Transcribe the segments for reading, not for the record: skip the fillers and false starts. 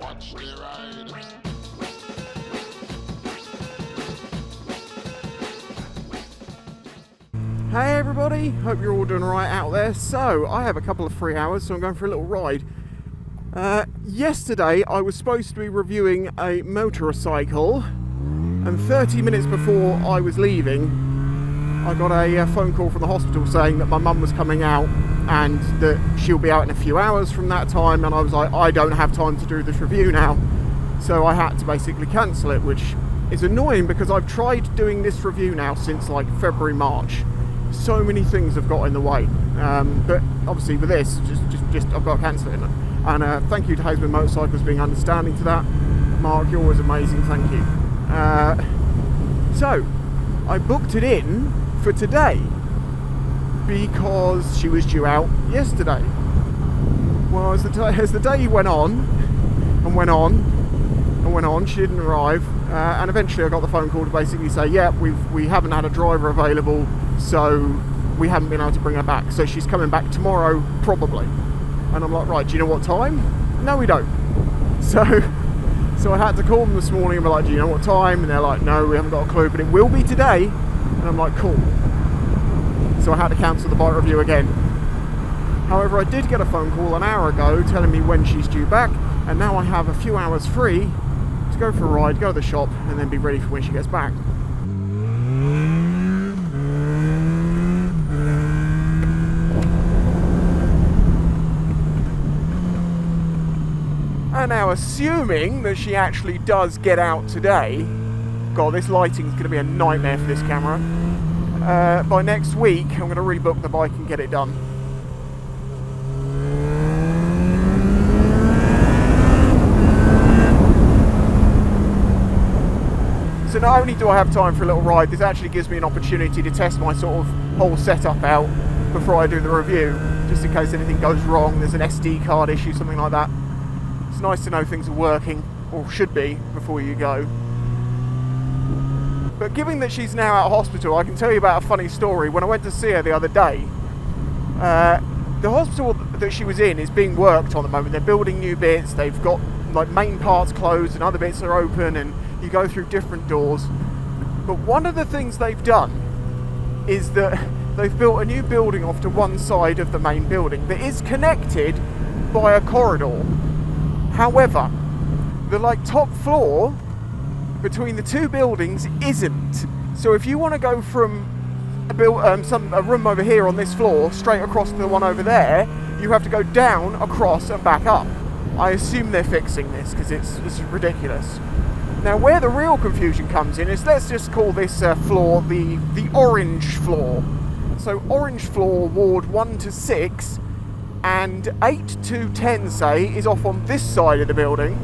Watch the ride. Hey everybody, hope you're all doing alright out there. So, I have a couple of free hours, so I'm going for a little ride. Yesterday, I was supposed to be reviewing a motorcycle, and 30 minutes before I was leaving, I got a phone call from the hospital saying that my mum was coming out and that she'll be out in a few hours from that time, and I was like, I don't have time to do this review now. So I had to basically cancel it, which is annoying because I've tried doing this review now since like February, March. So many things have got in the way, but obviously with this, just I've got to cancel it. And thank you to Hazeman Motorcycles being understanding to that. Mark, you're always amazing, thank you. So I booked it in for today because she was due out yesterday. Well, as the day went on and went on and went on, she didn't arrive, and eventually I got the phone call to basically say, yeah, we haven't had a driver available, so we haven't been able to bring her back. So she's coming back tomorrow, probably. And I'm like, right, do you know what time? No, we don't. So I had to call them this morning and be like, do you know what time? And they're like, no, we haven't got a clue, but it will be today. And I'm like, cool. So I had to cancel the bike review again. However, I did get a phone call an hour ago telling me when she's due back, and now I have a few hours free to go for a ride, go to the shop, and then be ready for when she gets back. And now, assuming that she actually does get out today, God, this lighting's going to be a nightmare for this camera. By next week, I'm going to rebook the bike and get it done. So not only do I have time for a little ride, this actually gives me an opportunity to test my sort of whole setup out before I do the review, just in case anything goes wrong, there's an SD card issue, something like that. It's nice to know things are working, or should be, before you go. But given that she's now out of hospital, I can tell you about a funny story. When I went to see her the other day, the hospital that she was in is being worked on at the moment. They're building new bits, they've got like main parts closed and other bits are open, and you go through different doors. But one of the things they've done is that they've built a new building off to one side of the main building that is connected by a corridor. However, the top floor between the two buildings isn't. So if you want to go from a room over here on this floor straight across to the one over there, you have to go down, across and back up. I assume they're fixing this because it's ridiculous. Now, where the real confusion comes in is, let's just call this floor the orange floor. So orange floor, ward 1 to 6, and 8 to 10, say, is off on this side of the building,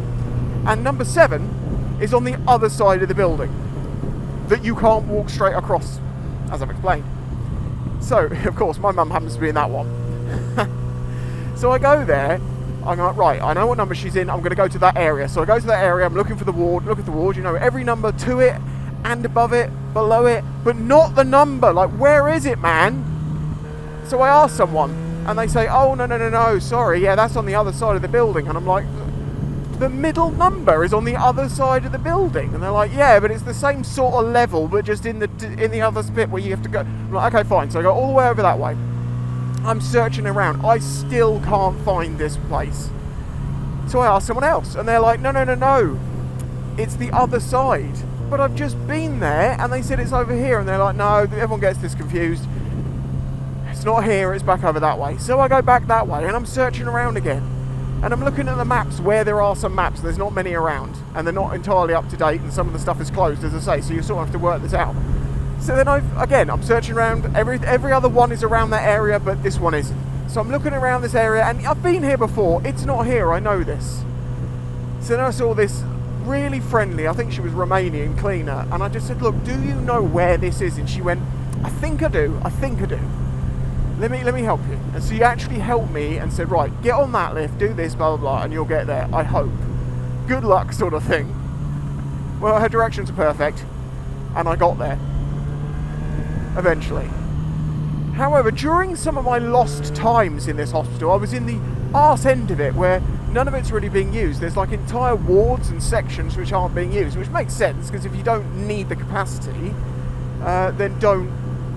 and number 7 is on the other side of the building that you can't walk straight across, as I've explained. So, of course, my mum happens to be in that one. So I go there, I'm like, right, I know what number she's in, I'm going to go to that area. So I go to that area, I'm looking for the ward, look at the ward, you know, every number to it, and above it, below it, but not the number, like, where is it, man? So I ask someone, and they say, oh, no, sorry, yeah, that's on the other side of the building. And I'm like, the middle number is on the other side of the building. And they're like, yeah, but it's the same sort of level, but just in the other bit where you have to go. I'm like, okay, fine. So I go all the way over that way. I'm searching around. I still can't find this place. So I ask someone else, and they're like, no, it's the other side. But I've just been there, and they said it's over here. And they're like, no, everyone gets this confused. It's not here, it's back over that way. So I go back that way, and I'm searching around again. And I'm looking at the maps where there are some maps. There's not many around, and they're not entirely up to date, and some of the stuff is closed, as I say, so you sort of have to work this out. So then I'm searching around. Every other one is around that area, but this one isn't. So I'm looking around this area, and I've been here before. It's not here, I know this. So then I saw this really friendly, I think she was Romanian cleaner, and I just said, look, do you know where this is? And she went, I think I do. Let me help you. And so you actually helped me and said, right, get on that lift, do this, blah, blah, blah, and you'll get there, I hope. Good luck, sort of thing. Well, her directions are perfect, and I got there. Eventually. However, during some of my lost times in this hospital, I was in the arse end of it, where none of it's really being used. There's like entire wards and sections which aren't being used, which makes sense, because if you don't need the capacity, then don't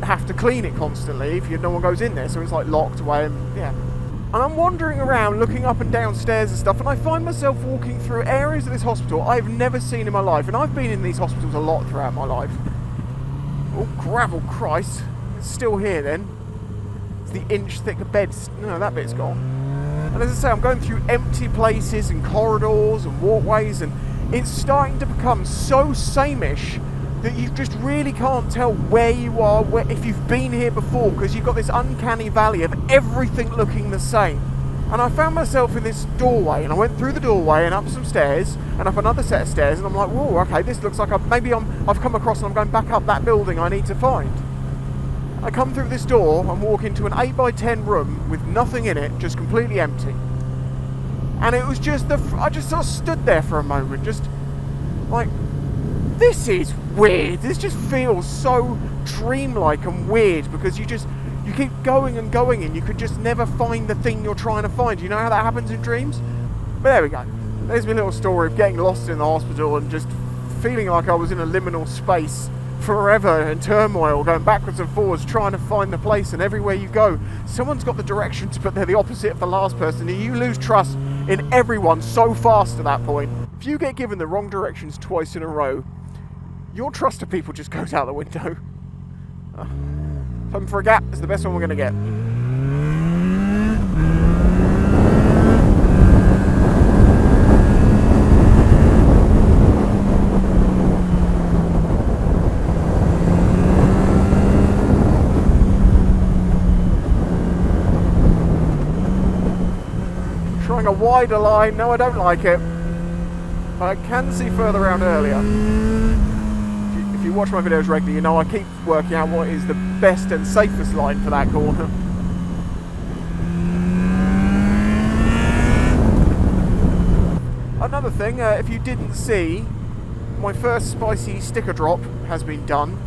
have to clean it constantly if no one goes in there, so it's like locked away. And yeah, and I'm wandering around looking up and down stairs and stuff, and I find myself walking through areas of this hospital I've never seen in my life, and I've been in these hospitals a lot throughout my life. Oh, gravel, Christ. It's still here then. It's the inch thick bed. No, that bit's gone. And as I say, I'm going through empty places and corridors and walkways, and it's starting to become so sameish that you just really can't tell where you are, if you've been here before, because you've got this uncanny valley of everything looking the same. And I found myself in this doorway, and I went through the doorway and up some stairs and up another set of stairs, and I'm like, whoa, okay, this looks like I've come across and I'm going back up that building I need to find. I come through this door and walk into an 8x10 room with nothing in it, just completely empty. And it was just I just sort of stood there for a moment, just like, this is weird. This just feels so dreamlike and weird, because you keep going and going and you could just never find the thing you're trying to find. You know how that happens in dreams? But there we go. There's my little story of getting lost in the hospital and just feeling like I was in a liminal space forever in turmoil, going backwards and forwards trying to find the place, and everywhere you go someone's got the directions but they're the opposite of the last person, and you lose trust in everyone so fast at that point. If you get given the wrong directions twice in a row, your trust of people just goes out the window. Hoping for a gap is the best one we're going to get. Trying a wider line. No, I don't like it. But I can see further around earlier. If you watch my videos regularly, you know I keep working out what is the best and safest line for that corner. Another thing, if you didn't see, my first spicy sticker drop has been done.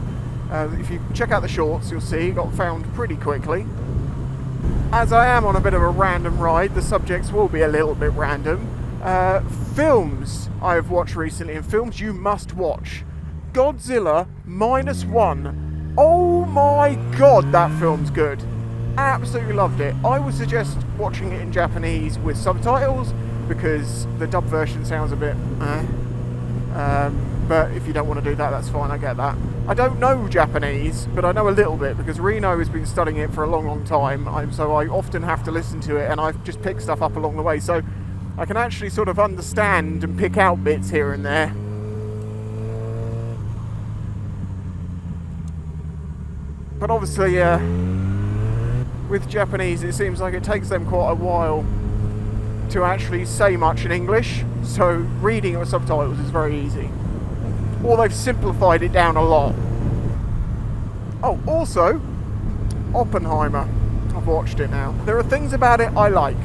If you check out the shorts, you'll see it got found pretty quickly. As I am on a bit of a random ride, the subjects will be a little bit random. Films I have watched recently, and films you must watch. Godzilla -1. Oh my god, that film's good. Absolutely loved it. I would suggest watching it in Japanese with subtitles, because the dub version sounds a bit but if you don't want to do that, that's fine, I get that. I don't know Japanese, but I know a little bit, because Reno has been studying it for a long time, so I often have to listen to it, and I've just picked stuff up along the way, so I can actually sort of understand and pick out bits here and there. But obviously, with Japanese, it seems like it takes them quite a while to actually say much in English, so reading it with subtitles is very easy. Or they've simplified it down a lot. Oh, also, Oppenheimer. I've watched it now. There are things about it I like.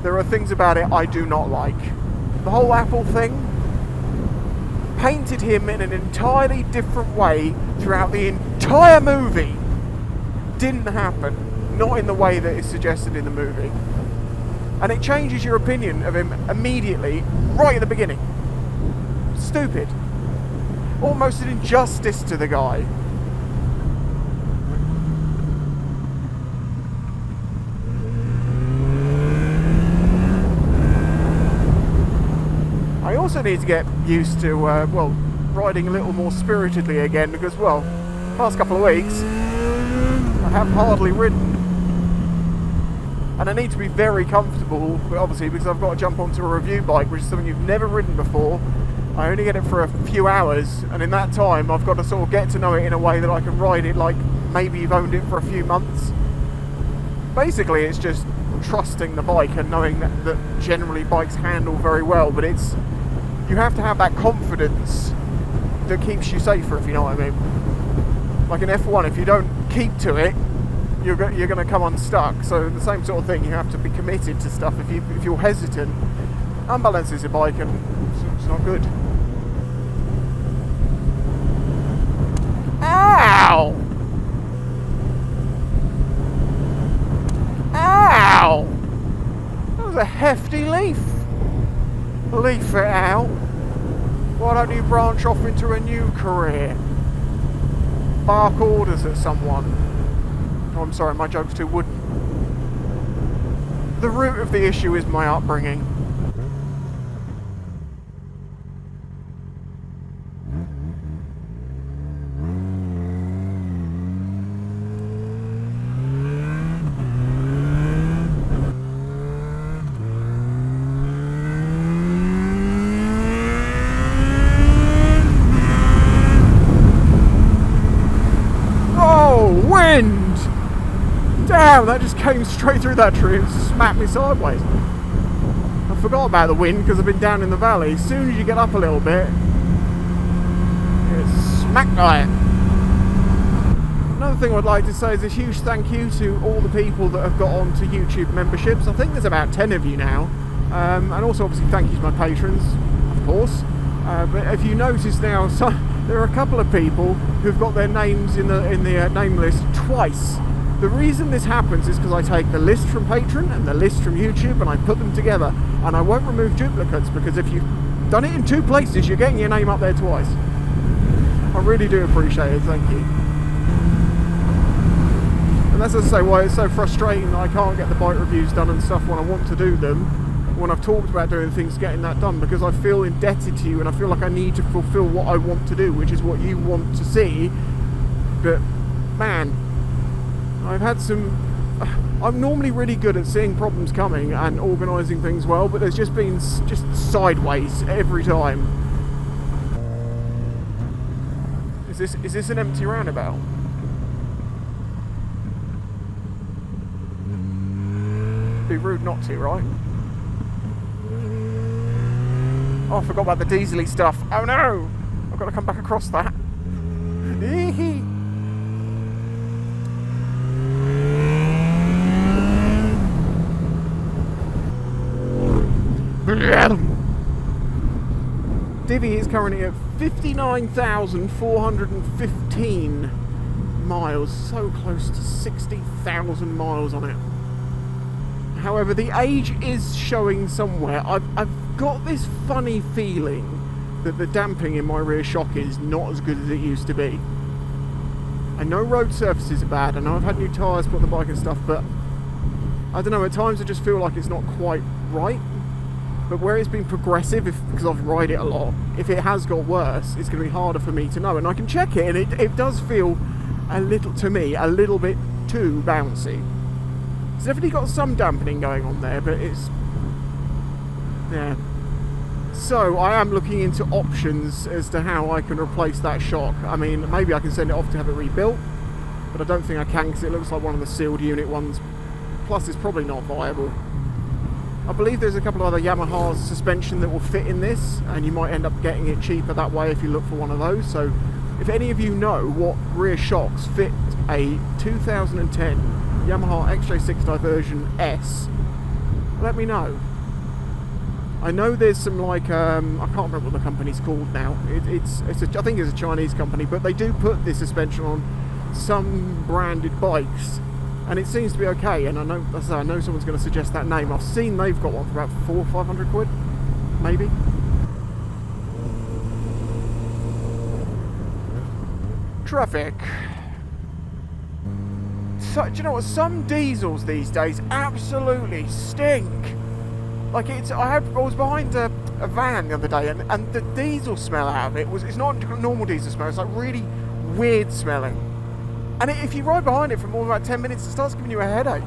There are things about it I do not like. The whole Apple thing painted him in an entirely different way throughout the entire movie. Didn't happen. Not in the way that is suggested in the movie. And it changes your opinion of him immediately, right at the beginning. Stupid. Almost an injustice to the guy. I also need to get used to, well, riding a little more spiritedly again, because, well, past couple of weeks, I have hardly ridden. And I need to be very comfortable, obviously, because I've got to jump onto a review bike, which is something you've never ridden before. I only get it for a few hours, and in that time I've got to sort of get to know it in a way that I can ride it like maybe you've owned it for a few months. Basically, it's just trusting the bike and knowing that generally bikes handle very well, but you have to have that confidence that keeps you safer, if you know what I mean. Like in F1, if you don't keep to it, you're going to come unstuck. So the same sort of thing, you have to be committed to stuff. If you're hesitant, unbalances your bike, and it's not good. Ow! Ow! That was a hefty leaf. Leaf it out. Why don't you branch off into a new career? Bark orders at someone. Oh, I'm sorry, my joke's too wooden. The root of the issue is my upbringing. Wind! Damn, that just came straight through that tree and smacked me sideways. I forgot about the wind because I've been down in the valley. As soon as you get up a little bit, it's smack on it. Another thing I'd like to say is a huge thank you to all the people that have got onto YouTube memberships. I think there's about 10 of you now. And also obviously thank you to my patrons, of course. But if you notice now, there are a couple of people who've got their names in the name list twice. The reason this happens is because I take the list from Patreon and the list from YouTube and I put them together, and I won't remove duplicates, because if you've done it in two places, you're getting your name up there twice. I really do appreciate it, thank you. And that's, as I say, why it's so frustrating that I can't get the bike reviews done and stuff when I want to do them, when I've talked about doing things, getting that done, because I feel indebted to you and I feel like I need to fulfill what I want to do, which is what you want to see. But man, I've had some... I'm normally really good at seeing problems coming and organising things well, but there's just been just sideways every time. Is this an empty roundabout? Be rude not to, right? Oh, I forgot about the diesely stuff. Oh no! I've got to come back across that. Divvy is currently at 59,415 miles, so close to 60,000 miles on it. However, the age is showing somewhere. I've got this funny feeling that the damping in my rear shock is not as good as it used to be. I know road surfaces are bad, I know I've had new tyres put on the bike and stuff, but I don't know, at times I just feel like it's not quite right. But where it's been progressive, because I've ride it a lot, if it has got worse, it's going to be harder for me to know. And I can check it, and it does feel a little, to me, a little bit too bouncy. It's definitely got some dampening going on there, but it's... yeah. So, I am looking into options as to how I can replace that shock. I mean, maybe I can send it off to have it rebuilt, but I don't think I can, because it looks like one of the sealed unit ones. Plus, it's probably not viable. I believe there's a couple of other Yamaha's suspension that will fit in this, and you might end up getting it cheaper that way if you look for one of those. So if any of you know what rear shocks fit a 2010 Yamaha XJ6 Diversion S, let me know. I know there's some, like, I can't remember what the company's called now. I think it's a Chinese company, but they do put this suspension on some branded bikes. And it seems to be okay, and I know someone's going to suggest that name. I've seen they've got one for about 400 or 500 quid, maybe. Traffic. So, do you know what? Some diesels these days absolutely stink. Like, I was behind a van the other day, and the diesel smell out of it's not normal diesel smell. It's like really weird smelling. And if you ride behind it for more than about 10 minutes, it starts giving you a headache.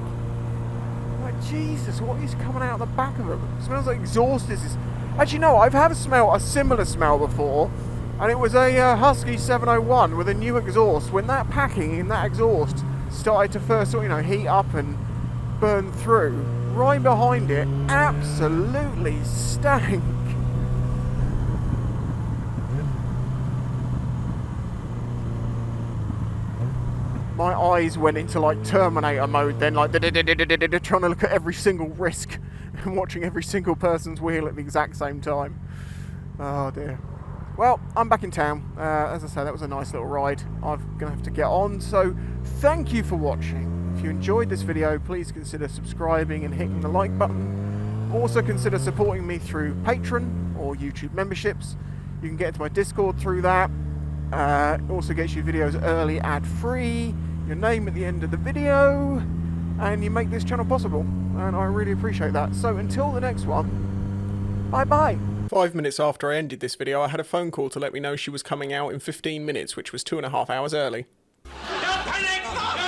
Like, Jesus, what is coming out the back of them? It smells like exhaust. Actually, no, I've had a similar smell before, and it was a Husky 701 with a new exhaust. When that packing in that exhaust started to first, heat up and burn through, right behind it absolutely stank. My eyes went into like Terminator mode then, like trying to look at every single risk and watching every single person's wheel at the exact same time. Oh dear. Well, I'm back in town. As I say, that was a nice little ride. I'm going to have to get on, so thank you for watching. If you enjoyed this video, please consider subscribing and hitting the like button. Also consider supporting me through Patreon or YouTube memberships. You can get into my Discord through that. Also gets you videos early, ad-free, your name at the end of the video, and you make this channel possible, and I really appreciate that. So until the next one, bye bye. 5 minutes after I ended this video, I had a phone call to let me know she was coming out in 15 minutes, which was 2.5 hours early. Don't panic!